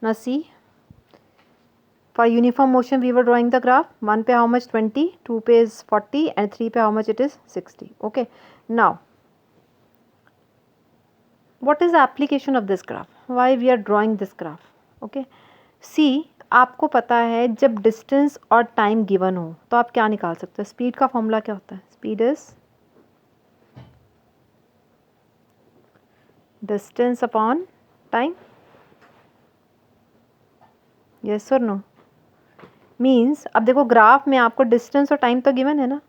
Now see, for uniform motion we were drawing the graph. 1 पे how much 20, 2 पे is 40 and 3 पे how much it is 60. Okay, now what is the application of this graph? Why we are drawing this graph? Okay, see, आपको पता है जब distance और time given हो तो आप क्या निकाल सकते हो? स्पीड का फॉर्मूला क्या होता है? Speed is distance upon time. Yes और नो? मीन्स अब देखो ग्राफ में आपको डिस्टेंस और टाइम तो गिवन है ना.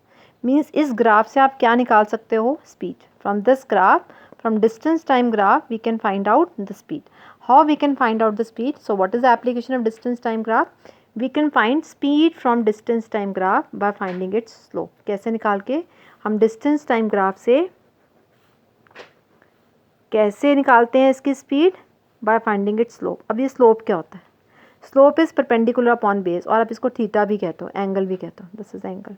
मीन्स इस ग्राफ से आप क्या निकाल सकते हो? Speed. From this graph, from distance time graph we can find out the speed. How we can find out the speed? So what is the application of distance time graph? We can find speed from distance time graph by finding its slope. कैसे निकाल के? हम distance time graph से कैसे निकालते हैं इसकी speed? Bye finding its slope. अब ये स्लोप क्या होता है? Slope is perpendicular upon base, और आप इसको थीटा भी कहते हो, एंगल भी कहते हो. This is angle.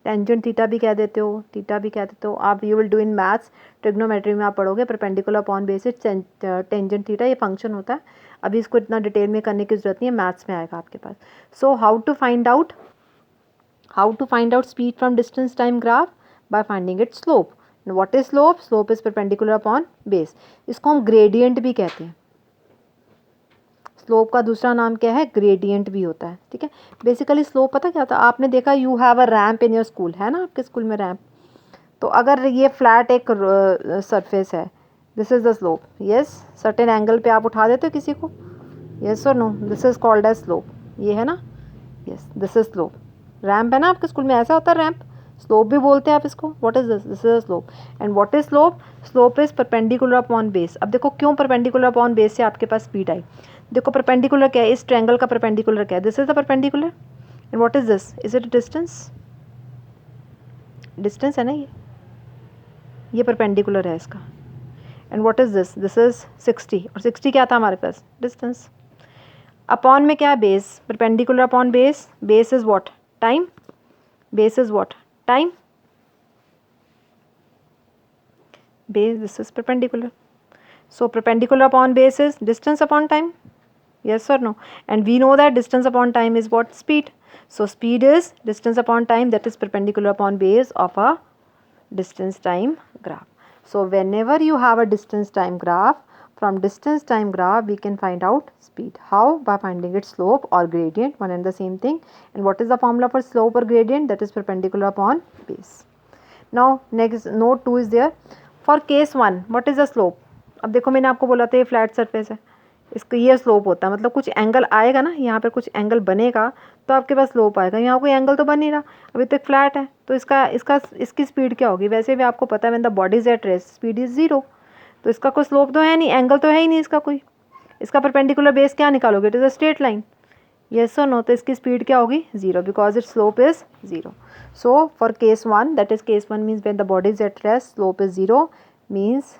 Tangent theta भी कह देते हो, थीटा भी कह देते हो आप. You will do in maths, trigonometry में आप पढ़ोगे perpendicular upon base tangent theta, ये फंक्शन होता है. अभी इसको इतना डिटेल में करने की जरूरत नहीं है, मैथ्स में आएगा आपके पास. So how to find out speed from distance time graph? By finding its slope. What is slope? Slope is perpendicular upon base. इसको हम ग्रेडियंट भी कहते हैं. स्लोप का दूसरा नाम क्या है? ग्रेडियंट भी होता है. ठीक है, बेसिकली स्लोप पता क्या होता है? आपने देखा you have a ramp in your school, है ना आपके स्कूल में रैम्प. तो अगर ये फ्लैट एक सरफेस है, this is the slope. Yes, certain angle पे आप उठा देते हो किसी को. यस और no? This is called as slope. ये है ना. Yes, this is slope. Ramp है ना आपके स्कूल में, ऐसा होता है रैम्प. स्लोप भी बोलते हैं आप इसको. What is this? This is a slope. And what is slope? Slope is perpendicular upon base. अब देखो क्यों परपेंडिकुलर अपॉन बेस से आपके पास स्पीड आई. देखो परपेंडिकुलर क्या है? इस ट्रायंगल का परपेंडिकुलर क्या है? This is the perpendicular. And what is this? Is it distance? Distance है ना ये परपेंडिकुलर है इसका. And what is this? This is 60, और 60 क्या था हमारे पास? डिस्टेंस. अपॉन में क्या है? Base. Perpendicular upon base. Base is what? Time. Base is what? Time. Base, this is perpendicular. So perpendicular upon base is distance upon time. Yes or no? And we know that distance upon time is what? Speed. So speed is distance upon time, that is perpendicular upon base of a distance time graph. So whenever you have a distance time graph, from distance time graph we can find out speed. How? By finding its slope or gradient, one and the same thing. And what is the formula for slope or gradient? That is perpendicular upon base. Now next note 2 is there. For case 1 what is the slope? अब देखो मैंने आपको बोला था ये flat surface है, इसका ये स्लोप होता है. मतलब कुछ एंगल आएगा ना, यहाँ पर कुछ एंगल बनेगा तो आपके पास स्लोप आएगा. यहाँ कोई एंगल तो बन नहीं रहा, अभी तक फ्लैट है, तो इसकी स्पीड क्या होगी? वैसे भी आपको पता है when the body is at rest speed is 0. तो इसका कोई स्लोप तो है नहीं, एंगल तो है ही नहीं इसका कोई. इसका परपेंडिकुलर बेस क्या निकालोगे? It is a straight line. Yes और नो? तो इसकी स्पीड क्या होगी? 0, because it slope is 0. So for case 1, that is case 1 means when the body is at rest slope is 0, means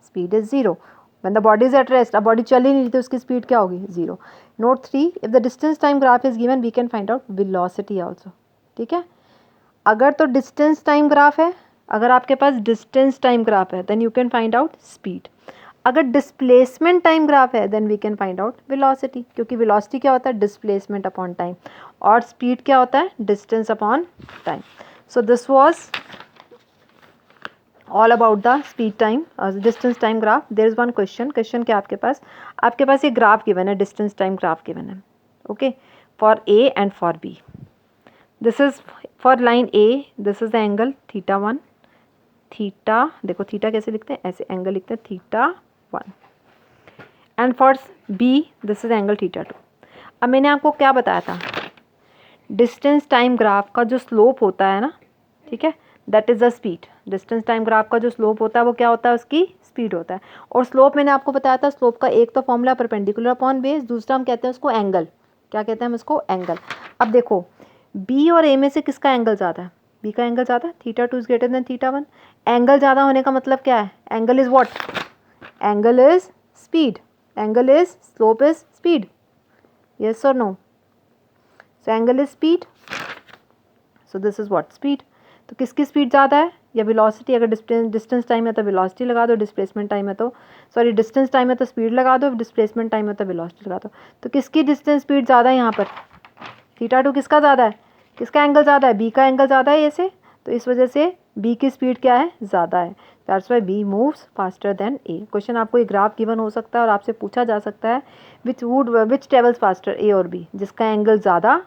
speed is 0. When the body is at rest, अब body चल ही नहीं रही तो उसकी speed क्या होगी? 0. Note 3, if the distance time graph is given, we can find out velocity also. ठीक है, अगर तो distance time graph है, अगर आपके पास distance time graph है, then you can find out speed. अगर displacement time graph है, then we can find out velocity, क्योंकि velocity क्या होता है? displacement upon time, और speed क्या होता है? distance upon time. So this was all about the speed time distance time graph. There is one question क्या आपके पास ये ग्राफ गिवन है, डिस्टेंस टाइम ग्राफ गिवन है. Okay, for A and for B. This is for line A, this is the angle θ1. Theta, देखो theta कैसे लिखते हैं? ऐसे एंगल लिखते हैं θ1. And for B this is angle θ2. अब मैंने आपको क्या बताया था? डिस्टेंस टाइम ग्राफ का जो स्लोप होता है ना, ठीक है, that is the speed. Distance time graph का जो स्लोप होता है वो क्या होता है? उसकी स्पीड होता है. और स्लोप मैंने आपको बताया था, स्लोप का एक तो फॉर्मूला परपेंडिकुलर अपॉन बेस, दूसरा हम कहते हैं उसको एंगल. क्या कहते हैं हम उसको? एंगल. अब देखो बी और ए में से किसका एंगल ज़्यादा है? बी का एंगल ज़्यादा है. θ2 इज ग्रेटर देन θ1. एंगल ज़्यादा होने का मतलब क्या है? Angle is what? Angle is speed. Angle is slope is speed. Yes और no? So angle is speed. So this is what? Speed. तो तो किसकी स्पीड ज़्यादा है या वेलोसिटी? अगर डिस्टेंस टाइम है तो वेलोसिटी लगा दो, डिस्प्लेसमेंट टाइम है तो सॉरी डिस्टेंस टाइम है तो स्पीड लगा दो, डिस्प्लेसमेंट टाइम है तो वेलोसिटी लगा दो। तो किसकी डिस्टेंस स्पीड ज़्यादा है यहाँ पर? थीटा टू किसका ज़्यादा है? किसका एंगल ज़्यादा है? बी का एंगल ज़्यादा है ऐसे, तो इस वजह से बी की स्पीड क्या है? ज़्यादा है। That's why B moves faster than A. Question आपको एक ग्राफ गिवन हो सकता है और आपसे पूछा जा सकता है विच ट्रेवल्स फास्टर, ए और बी? जिसका एंगल ज़्यादा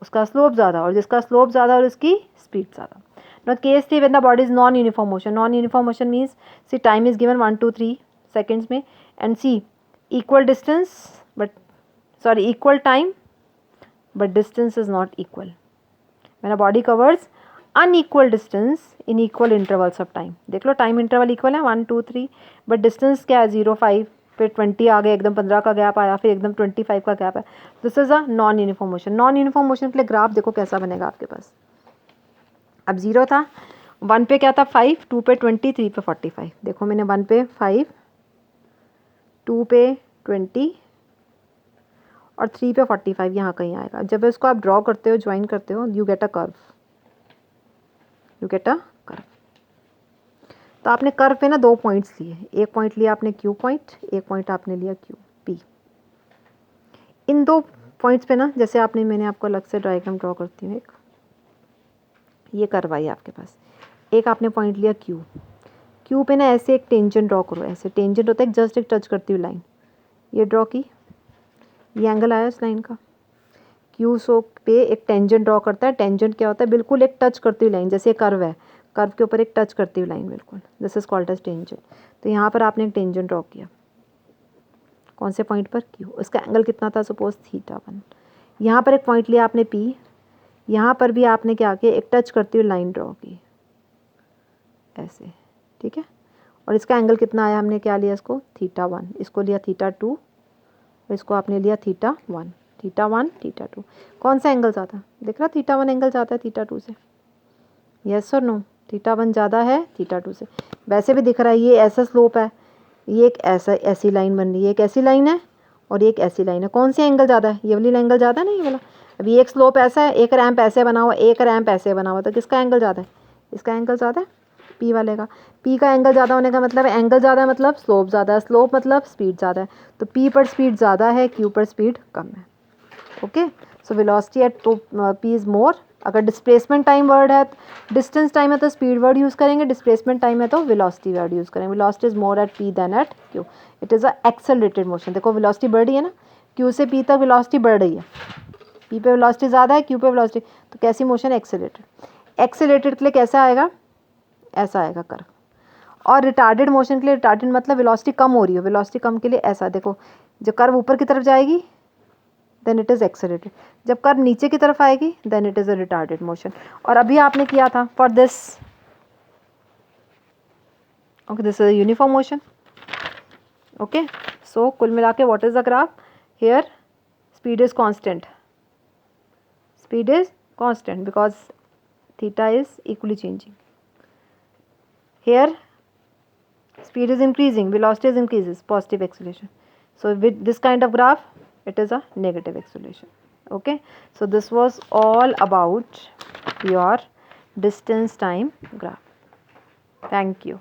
उसका स्लोप ज़्यादा, और जिसका स्लोप ज़्यादा और उसकी स्पीड ज़्यादा। Now case 3 when the body is non-uniform motion. Non-uniform motion means see time is given 1 2 3 seconds में, and see equal distance but sorry equal time but distance is not equal. When a body covers unequal distance in equal intervals of time. देख लो time interval equal है 1 2 3 but distance क्या है 0 5 फिर 20 आ गया, एकदम 15 का gap आया, फिर एकदम 25 का गैप है। This is a non uniform motion. Non uniform motion के लिए ग्राफ देखो कैसा बनेगा आपके पास। अब 0 था, 1 पे क्या था 5, 2 पे 20, 3 पे 45। देखो मैंने 1 पे 5, 2 पे 20 और 3 पे 45 यहाँ कहीं आएगा। जब इसको आप ड्रॉ करते हो, ज्वाइन करते हो, you get a curve, you get a curve. तो आपने कर्व पे ना 2 पॉइंट्स लिए, एक पॉइंट लिया आपने क्यू पॉइंट, एक पॉइंट आपने लिया क्यू पी। इन 2 पॉइंट्स पे ना जैसे आपने, मैंने आपको अलग से डायग्राम ड्रॉ करती हूँ, एक ये कर्व आई आपके पास, एक आपने पॉइंट लिया क्यू, क्यू पे ना ऐसे एक टेंजेंट ड्रॉ करो। ऐसे टेंजेंट होता है जस्ट एक टच करती हुई लाइन, ये ड्रॉ की, ये एंगल आया इस लाइन का। क्यू सो पे एक टेंजेंट ड्रॉ करता है। टेंजेंट क्या होता है? बिल्कुल एक टच करती हुई लाइन, जैसे कर्व है, कर्व के ऊपर एक टच करती हुई लाइन बिल्कुल, this is called as tangent. तो यहाँ पर आपने एक टेंजेंट ड्रॉ किया, कौन से पॉइंट पर? क्यू। उसका एंगल कितना था? सपोज θ1। यहाँ पर एक पॉइंट लिया आपने पी, यहाँ पर भी आपने क्या किया? एक टच करती हुई लाइन ड्रॉ की ऐसे, ठीक है। और इसका एंगल कितना आया? हमने क्या लिया इसको? θ1, इसको लिया θ2, और इसको आपने लिया θ1, θ1 θ2। कौन सा एंगल ज़्यादा दिख रहा? θ1 एंगल ज़्यादा है θ2 से, यस और नो? θ1 ज़्यादा है θ2 से। वैसे भी दिख रहा है, ये ऐसा स्लोप है, ये एक ऐसी लाइन बन रही है, एक ऐसी लाइन है और एक ऐसी लाइन है। कौन सी एंगल ज़्यादा है? ये वाली एंगल ज़्यादा है ना, ये वाला। अभी एक स्लोप ऐसा है, एक रैम्प ऐसे बना हुआ, एक रैम्प ऐसे बना हुआ, तो किसका एंगल ज़्यादा है? इसका एंगल ज़्यादा है, पी वाले का। पी का एंगल ज़्यादा होने का मतलब एंगल ज़्यादा है, मतलब स्लोप ज़्यादा है, स्लोप मतलब स्पीड ज़्यादा है। तो पी पर स्पीड ज़्यादा है, क्यू पर स्पीड कम है। Okay, so velocity at P is more. अगर डिस्प्लेसमेंट टाइम वर्ड है, डिस्टेंस टाइम है तो स्पीड वर्ड यूज़ करेंगे, डिस्प्लेसमेंट टाइम है तो वेलोसिटी वर्ड यूज़ करेंगे। Velocity is more at P than at Q. It is a accelerated motion. देखो velocity बढ़ रही है ना, क्यू से पी तक वेलोसिटी बढ़ रही है, पी पे वेलोसिटी ज़्यादा है, क्यू पे वेलोसिटी, तो कैसी मोशन? एक्सेलरेटेड। एक्सेलरेटेड के लिए कैसा आएगा? ऐसा आएगा कर्व। और रिटार्डेड मोशन के लिए, रिटार्डेड मतलब वेलोसिटी कम हो रही हो, वेलोसिटी कम के लिए ऐसा, देखो जो कर्व ऊपर की तरफ जाएगी देन इट इज़ एक्सेलरेटेड, जब कर्व नीचे की तरफ आएगी then it is a retarded motion. और अभी आपने किया था for this, okay, this is a uniform motion. Okay, so कुल मिला के what is the graph here? Speed is constant, speed is constant because theta is equally changing. Here speed is increasing, velocity is increases, positive acceleration. So with this kind of graph it is a negative acceleration. Okay, so this was all about your distance time graph. Thank you.